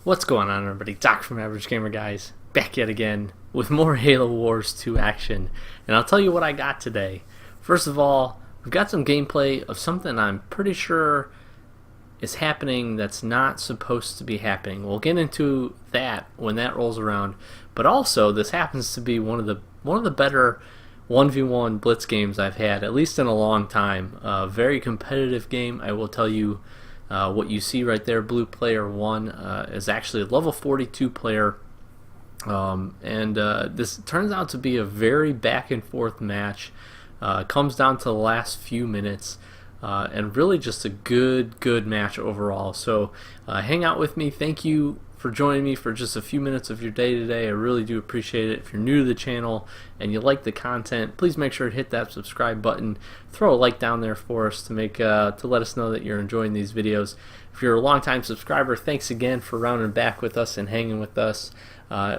What's going on, everybody? Doc from Average Gamer Guys, back yet again with more Halo Wars 2 action. And I'll tell you what I got today. First of all, we've got some gameplay of something I'm pretty sure is happening that's not supposed to be happening. We'll get into that when that rolls around. But also, this happens to be one of the better 1v1 Blitz games I've had, at least in a long time. Very competitive game, I will tell you. What you see right there, blue player 1, is actually a level 42 player. This turns out to be a very back and forth match. Comes down to the last few minutes. And really just a good match overall. So hang out with me. Thank you for joining me for just a few minutes of your day today. I really do appreciate it. If you're new to the channel and you like the content, please make sure to hit that subscribe button. Throw a like down there for us to let us know that you're enjoying these videos. If you're a longtime subscriber, thanks again for rounding back with us and hanging with us.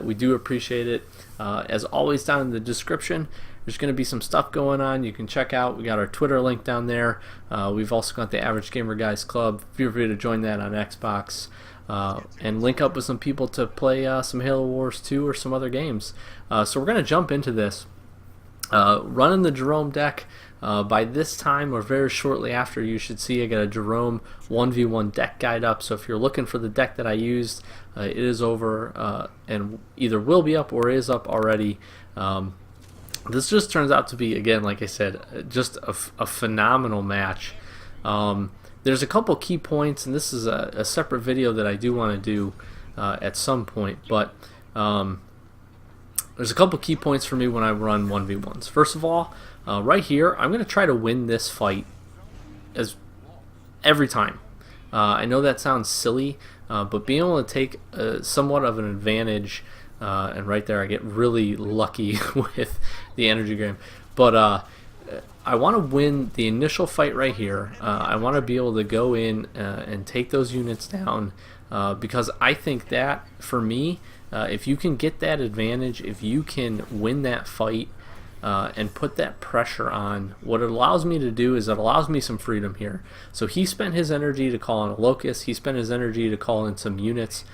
We do appreciate it. As always, down in the description, there's going to be some stuff going on you can check out. We got our Twitter link down there. We've also got the Average Gamer Guys Club. Feel free to join that on Xbox. And link up with some people to play some Halo Wars 2 or some other games. So we're going to jump into this. Running the Jerome deck. By this time or very shortly after, you should see I got a Jerome 1v1 deck guide up. So if you're looking for the deck that I used, it is over and either will be up or is up already. This just turns out to be, again, like I said, just a phenomenal match. There's a couple key points, and this is a separate video that I do want to do at some point, but there's a couple key points for me when I run 1v1s. First of all, right here, I'm going to try to win this fight every time. I know that sounds silly, but being able to take somewhat of an advantage, and right there I get really lucky with the energy gram, but I want to win the initial fight right here. I want to be able to go in and take those units down because I think that, for me, if you can get that advantage, if you can win that fight and put that pressure on, what it allows me to do is it allows me some freedom here. So he spent his energy to call in a Locust. He spent his energy to call in some units.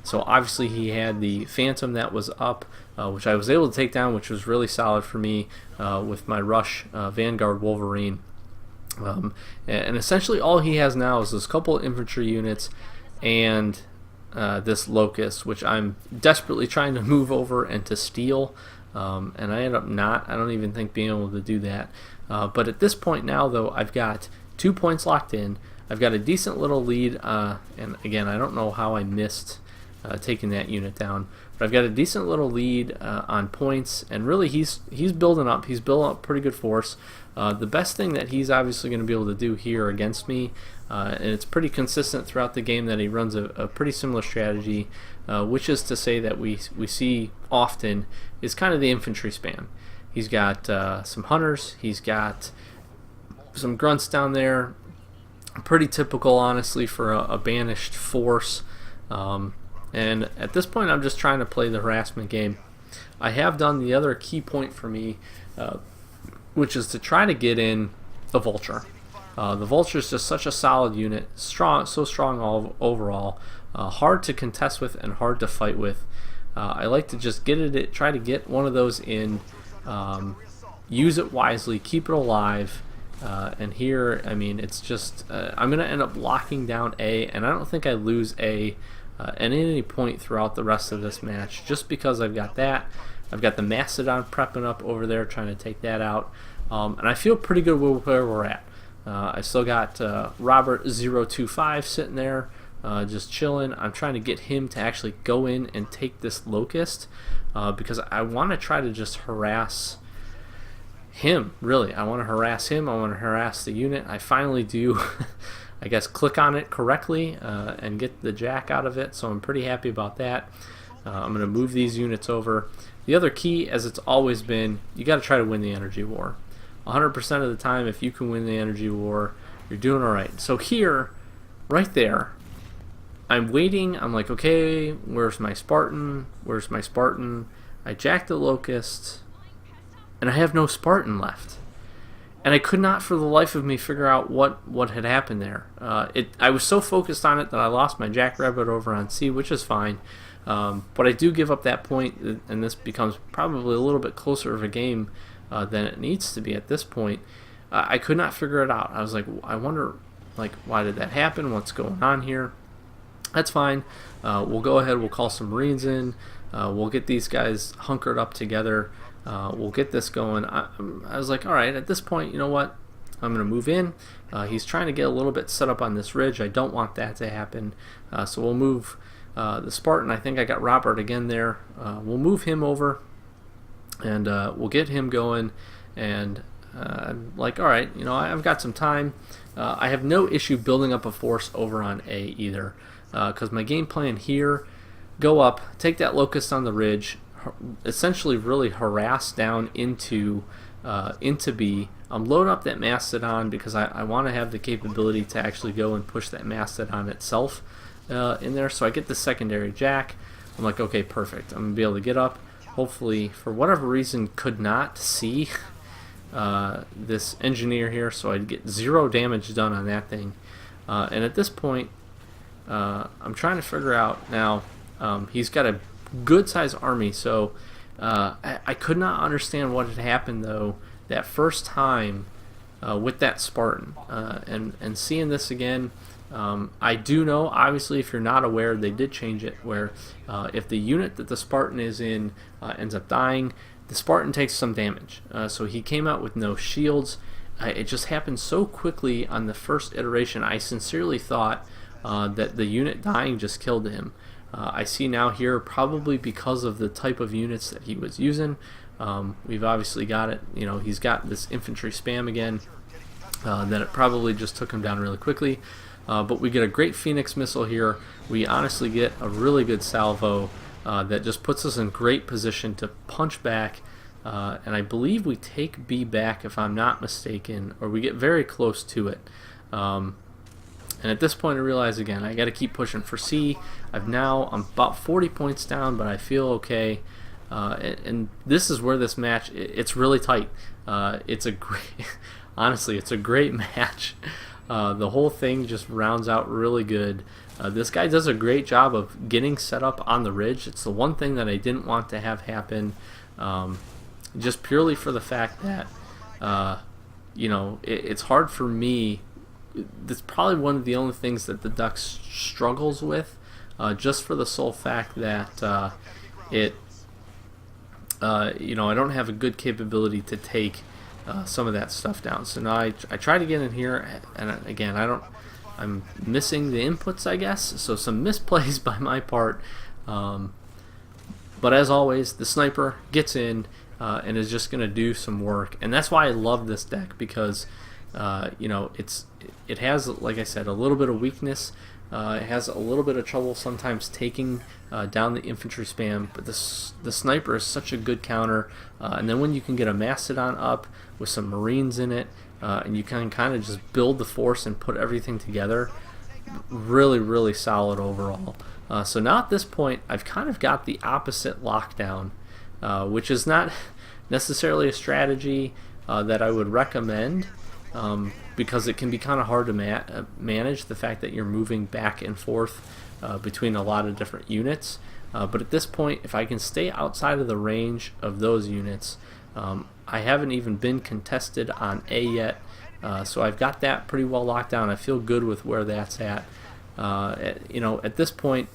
So obviously he had the Phantom that was up, which I was able to take down, which was really solid for me with my Rush Vanguard Wolverine. And essentially all he has now is this couple of infantry units and this Locust, which I'm desperately trying to move over and to steal. And I end up I don't even think being able to do that. But at this point now, though, I've got 2 points locked in. I've got a decent little lead, and again, I don't know how I missed taking that unit down, but I've got a decent little lead on points, and really he's building up. He's building up pretty good force. The best thing that he's obviously going to be able to do here against me, and it's pretty consistent throughout the game that he runs a pretty similar strategy, which is to say that we see often is kind of the infantry span. He's got some hunters, he's got some grunts down there, pretty typical honestly for a banished force. And at this point I'm just trying to play the harassment game. I have done the other key point for me, which is to try to get in the Vulture. The Vulture is just such a solid unit, so strong overall, hard to contest with and hard to fight with. I like to just try to get one of those in, use it wisely, keep it alive. And here, I mean, it's just I'm going to end up locking down A, and I don't think I lose A at any point throughout the rest of this match, just because I've got that. I've got the Mastodon prepping up over there, trying to take that out, and I feel pretty good with where we're at. I still got Robert 025 sitting there, just chilling. I'm trying to get him to actually go in and take this Locust, because I want to try to just harass him. Really, I want to harass him. I want to harass the unit. I finally do I guess click on it correctly and get the jack out of it, so I'm pretty happy about that. I'm going to move these units over. The other key, as it's always been, you got to try to win the energy war. 100% of the time, if you can win the energy war, you're doing alright. So here, right there, I'm waiting. I'm like, okay, where's my Spartan? Where's my Spartan? I jack the Locust, and I have no Spartan left. and I could not for the life of me figure out what had happened there. I was so focused on it that I lost my jackrabbit over on C, which is fine. But I do give up that point, and this becomes probably a little bit closer of a game than it needs to be at this point. I could not figure it out. I was like, I wonder, like, why did that happen? What's going on here? That's fine. We'll go ahead. We'll call some Marines in. We'll get these guys hunkered up together. We'll get this going. I was like, all right, at this point, you know what? I'm going to move in. He's trying to get a little bit set up on this ridge. I don't want that to happen. So we'll move the Spartan. I think I got Robert again there. We'll move him over, and we'll get him going. And I'm like, all right, you know, I've got some time. I have no issue building up a force over on A either, because my game plan here, go up, take that locust on the ridge, essentially really harass down into B. Load up that mastodon because I want to have the capability to actually go and push that mastodon itself in there. So I get the secondary jack. I'm like, okay, perfect. I'm going to be able to get up. Hopefully, for whatever reason, could not see this engineer here, so I'd get 0 damage done on that thing. And at this point, I'm trying to figure out now, he's got a good sized army, so I could not understand what had happened though that first time with that Spartan, and seeing this again. I do know, obviously, if you're not aware, they did change it where if the unit that the Spartan is in ends up dying, the Spartan takes some damage. So he came out with no shields. It just happened so quickly on the first iteration. I sincerely thought that the unit dying just killed him. I see now here, probably because of the type of units that he was using. We've obviously got it. You know, he's got this infantry spam again. That it probably just took him down really quickly. But we get a great Phoenix missile here. We honestly get a really good salvo that just puts us in great position to punch back. And I believe we take B back, if I'm not mistaken, or we get very close to it. And at this point I realize again, I got to keep pushing for C. I'm about 40 points down, but I feel okay. And this is where this match, it's really tight. It's a great, honestly, it's a great match. The whole thing just rounds out really good. This guy does a great job of getting set up on the ridge. It's the one thing that I didn't want to have happen, just purely for the fact that, you know, it's hard for me. That's probably one of the only things that the Ducks struggles with, just for the sole fact that you know, I don't have a good capability to take some of that stuff down. So now I try to get in here, and again, I'm missing the inputs, I guess, so some misplays by my part. But as always, the sniper gets in and is just going to do some work, and that's why I love this deck, because you know, it has, like I said, a little bit of weakness. It has a little bit of trouble sometimes taking down the infantry spam, but the sniper is such a good counter. And then when you can get a mastodon up with some Marines in it, and you can kind of just build the force and put everything together, really, really solid overall. So now at this point, I've kind of got the opposite lockdown, which is not necessarily a strategy that I would recommend. Because it can be kind of hard to manage the fact that you're moving back and forth between a lot of different units. But at this point, if I can stay outside of the range of those units, I haven't even been contested on A yet, so I've got that pretty well locked down. I feel good with where that's at. You know, at this point,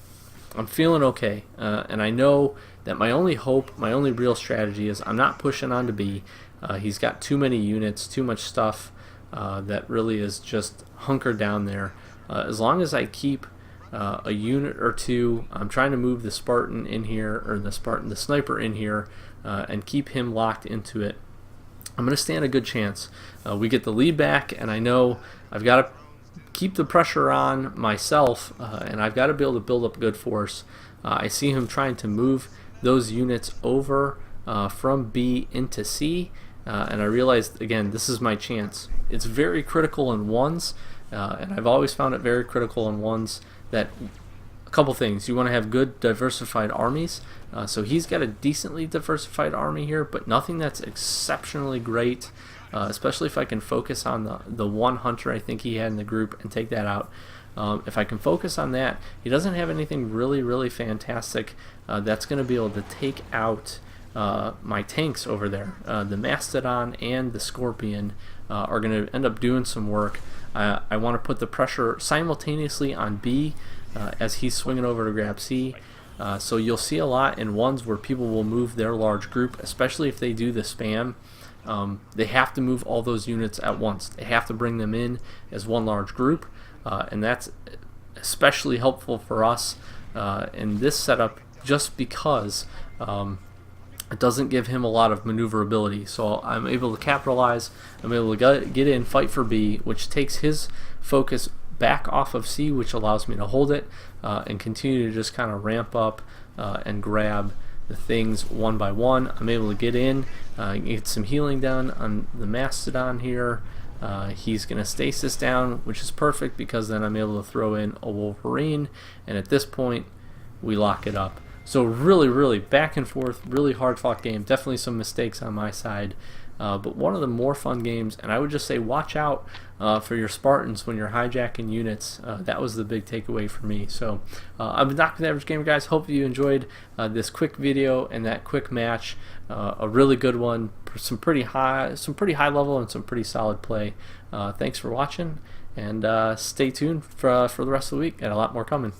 I'm feeling okay, and I know that my only hope, my only real strategy is I'm not pushing on to B. He's got too many units, too much stuff. That really is just hunkered down there. As long as I keep a unit or two, I'm trying to move the Spartan in here, or the sniper in here, and keep him locked into it. I'm going to stand a good chance. We get the lead back, and I know I've got to keep the pressure on myself, and I've got to be able to build up a good force. I see him trying to move those units over from B into C. And I realized, again, this is my chance. It's very critical in ones, and I've always found it very critical in ones that couple things. You want to have good diversified armies. So he's got a decently diversified army here, but nothing that's exceptionally great, especially if I can focus on the one hunter I think he had in the group and take that out. If I can focus on that, he doesn't have anything really fantastic that's going to be able to take out my tanks over there. The Mastodon and the Scorpion are going to end up doing some work. I want to put the pressure simultaneously on B as he's swinging over to grab C. So you'll see a lot in ones where people will move their large group, especially if they do the spam. They have to move all those units at once. They have to bring them in as one large group, and that's especially helpful for us in this setup just because it doesn't give him a lot of maneuverability. So I'm able to capitalize, I'm able to get in, fight for B, which takes his focus back off of C, which allows me to hold it and continue to just kind of ramp up and grab the things one by one. I'm able to get in, get some healing done on the Mastodon here. He's going to stasis down, which is perfect because then I'm able to throw in a Wolverine, and at this point we lock it up. So really back and forth, really hard fought game. Definitely some mistakes on my side, but one of the more fun games. And I would just say watch out for your Spartans when you're hijacking units. That was the big takeaway for me. So I've been Dr. The Average Gamer, guys. Hope you enjoyed this quick video and that quick match. A really good one, some pretty high level and some pretty solid play. Thanks for watching, and stay tuned for the rest of the week. Got a lot more coming.